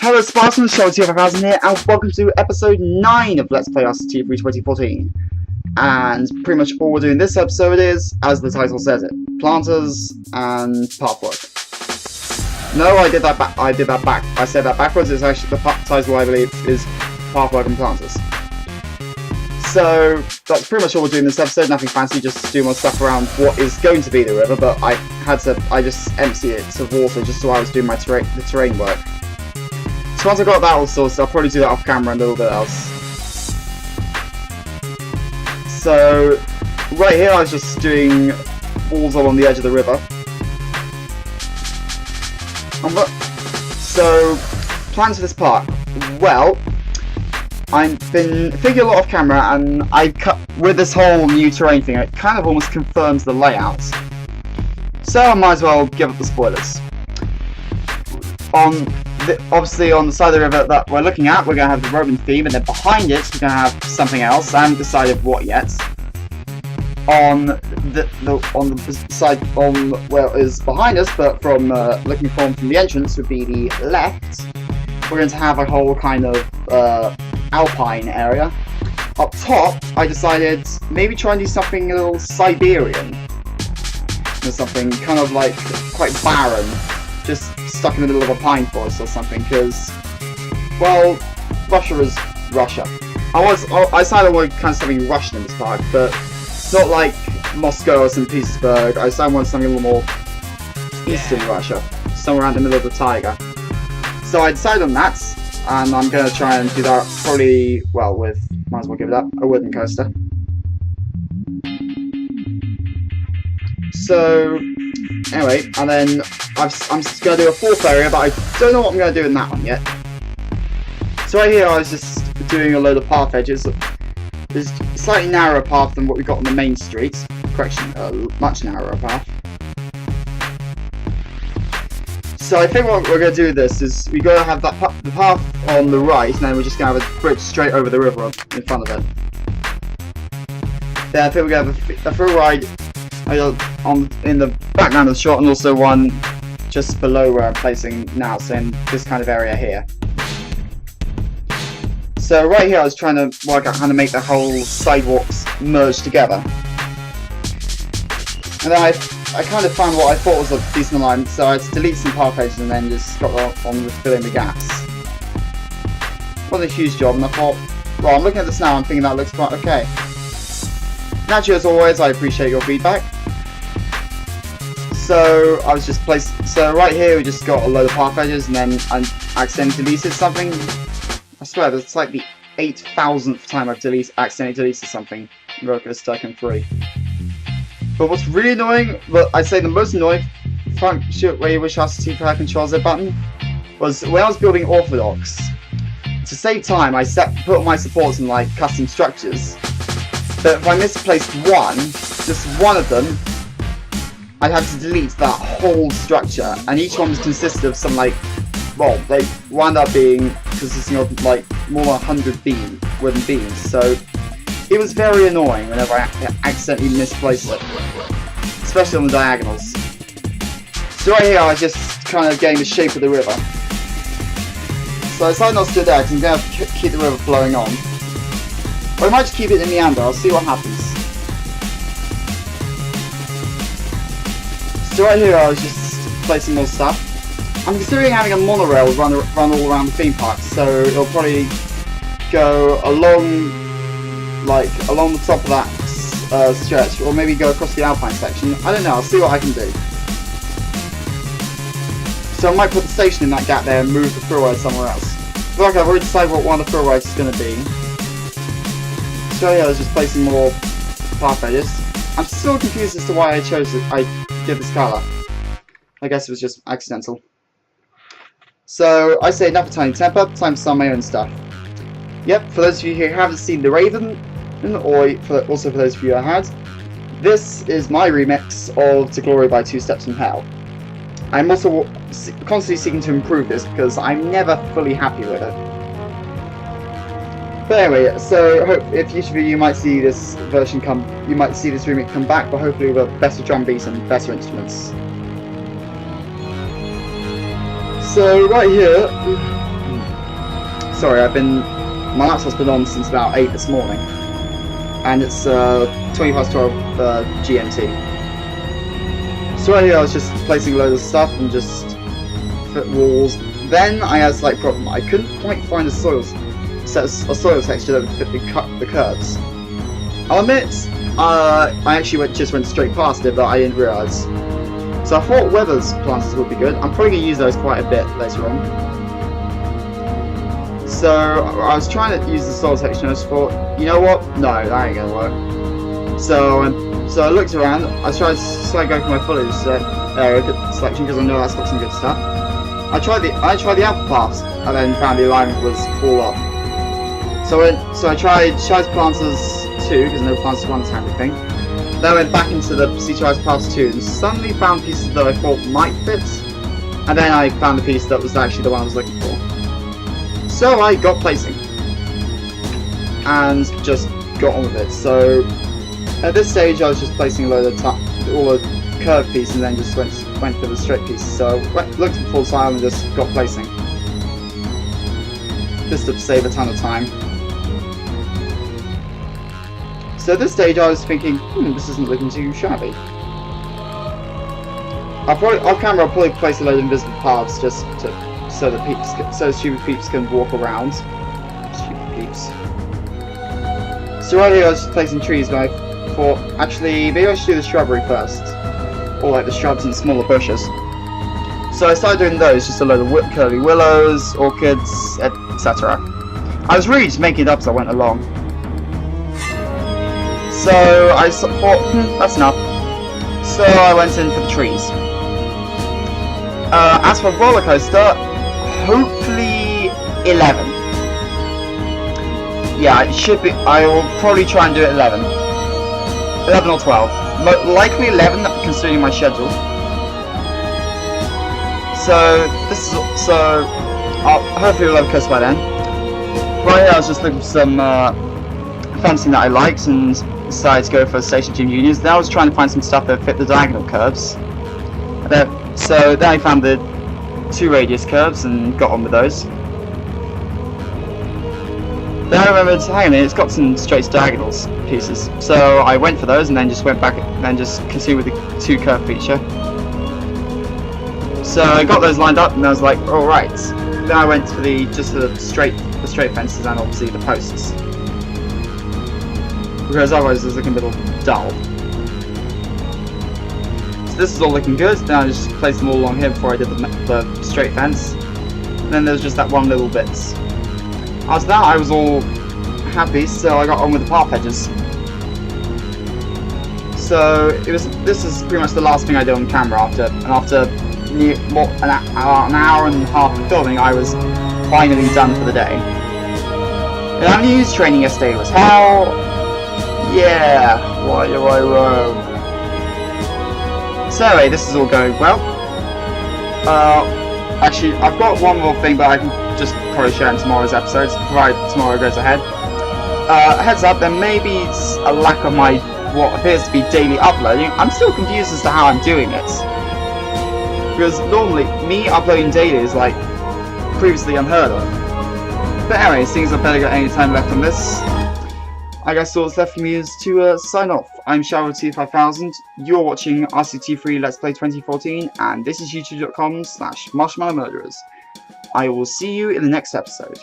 Hello Spartans, Show25,000 here, and welcome to episode 9 of Let's Play RCT3 2014. And pretty much all we're doing this episode is, as the title says it, planters and pathwork. No, I said that backwards. It's actually the title, I believe, is pathwork and planters. So that's pretty much all we're doing this episode. Nothing fancy, just do more stuff around what is going to be the river. But I just emptied it of water just so I was doing my terrain work. So once I got that all sorted, I'll probably do that off camera and a little bit else. So right here I was just doing walls along the edge of the river. So plans for this part. Well, I've been thinking a lot off camera, and with this whole new terrain thing, it kind of almost confirms the layout. So I might as well give up the spoilers. Obviously on the side of the river that we're looking at, we're going to have the Roman theme, and then behind it we're going to have something else. I haven't decided what yet. On the side where it is behind us, but from looking from the entrance would be the left, we're going to have a whole kind of alpine area. Up top, I decided maybe try and do something a little Siberian, or something kind of like quite barren, just stuck in the middle of a pine forest or something, because, well, Russia is Russia. I decided I wanted kind of something Russian in this park, but it's not like Moscow or St. Petersburg. I decided I wanted something a little more eastern Russia, somewhere around the middle of the taiga. So I decided on that, and I'm going to try and do that probably, well, might as well give it up, a wooden coaster. So, anyway, and then I'm just going to do a fourth area, but I don't know what I'm going to do in that one yet. So right here I was just doing a load of path edges. There's a slightly narrower path than what we got on the main street. Correction, a much narrower path. So I think what we're going to do with this is we're going to have the path on the right, and then we're just going to have a bridge straight over the river in front of it. Then I think we're going to have a through ride in the background of the shot, and also one just below where I'm placing now, so in this kind of area here. So right here I was trying to work out how to make the whole sidewalks merge together. And then I kind of found what I thought was a decent alignment, so I had to delete some path edges and then just got on with filling the gaps. Wasn't a huge job, and I thought, well, I'm looking at this now, I'm thinking that looks quite okay. Naturally, as always, I appreciate your feedback. So I was just so right here we just got a load of path edges, and then I accidentally deleted something. I swear, that's like the 8,000th time I've accidentally deleted something. Roker is stuck in 3. But what's really annoying, well, I'd say the most annoying function where you wish RCT3 Control Z button was when I was building Orthodox. To save time, I put my supports in like custom structures. But if I misplaced one, just one of them, I'd have to delete that whole structure, and each one was consisted of some well, they wound up being consisting of like more than 100 wooden beams, so it was very annoying whenever I accidentally misplaced it, especially on the diagonals. So right here I was just kind of getting the shape of the river. So I decided not to do that because I'm going to have to keep the river flowing on. Or I might just keep it in meander, I'll see what happens. So right here I was just placing more stuff. I'm considering having a monorail run all around the theme park, so it'll probably go along the top of that stretch, or maybe go across the alpine section. I don't know, I'll see what I can do. So I might put the station in that gap there and move the thrill ride somewhere else. But okay, I've already decided what one of the thrill rides is going to be. So yeah, I was just placing more path edges. I'm still confused as to why I did this colour. I guess it was just accidental. So I say enough of Tiny Temper, time to start my own stuff. Yep, for those of you who haven't seen the Raven, or also for those of you who had, this is my remix of To Glory by Two Steps from Hell. I'm also constantly seeking to improve this because I'm never fully happy with it. But anyway, so I hope if you might see this remix come back, but hopefully with a better drum beat and better instruments. So right here, Sorry, my laptop's been on since about 8 this morning, and it's 20 past 12 GMT. So earlier I was just placing a load of stuff and just fit walls. Then I had a slight problem. I couldn't quite find a soil texture that would fit the curves. I'll admit, I actually just went straight past it, but I didn't realise. So I thought weathers planters would be good. I'm probably going to use those quite a bit later on. So I was trying to use the soil texture and I just thought, you know what? No, that ain't going to work. So I looked around. I tried going for my foliage selection because I know that's got some good stuff. I tried the apple paths and then found the alignment was all off. So I tried Shies Planters 2 because no planters 1 type of thing. Then I went back into the Shies Planters 2 and suddenly found pieces that I thought might fit. And then I found the piece that was actually the one I was looking for. So I got placing and just got on with it. So at this stage I was just placing a load of all the curved pieces and then just went for the straight pieces. So I looked at full tile and just got placing. Just to save a ton of time. So at this stage I was thinking, this isn't looking too shabby. Off camera I'll probably place a load of invisible paths just so stupid peeps can walk around. Stupid peeps. So earlier I was just placing trees, but I thought, actually, maybe I should do the shrubbery first. Or like the shrubs and smaller bushes. So I started doing those, just a load of curly willows, orchids, etc. I was really just making it up as I went along. So I thought, that's enough. So I went in for the trees. As for roller coaster, hopefully 11. Yeah, it should be. I will probably try and do it 11 or 12. Likely 11, considering my schedule. So I'll hopefully roller coaster by then. Right here, I was just looking for some fencing that I liked and decided to go for Station Team Juniors. Then I was trying to find some stuff that fit the diagonal curves. So then I found the 2 radius curves and got on with those. Then I remembered, hang on a minute, it's got some straight diagonals pieces. So I went for those and then just went back and just continued with the 2 curve feature. So I got those lined up and I was like, alright. Then I went for the straight fences and obviously the posts. Because otherwise it's looking a little dull. So this is all looking good. Then I just placed them all along here before I did the straight fence. And then there's just that one little bit. After that I was all happy, so I got on with the path edges. So this is pretty much the last thing I did on camera after an hour and a half of filming. I was finally done for the day. And having used training yesterday was hell. Yeah, why do I roam? So anyway, this is all going well. Actually, I've got one more thing, but I can just probably share in tomorrow's episodes, provided tomorrow goes ahead. Heads up, there may be a lack of my what appears to be daily uploading. I'm still confused as to how I'm doing it. Because normally, me uploading daily is like previously unheard of. But anyway, seeing as I've barely got any time left on this, I guess all that's left for me is to sign off. I'm Shadow T5000, you're watching RCT3 Let's Play 2014, and this is youtube.com/marshmallowmurderers. I will see you in the next episode.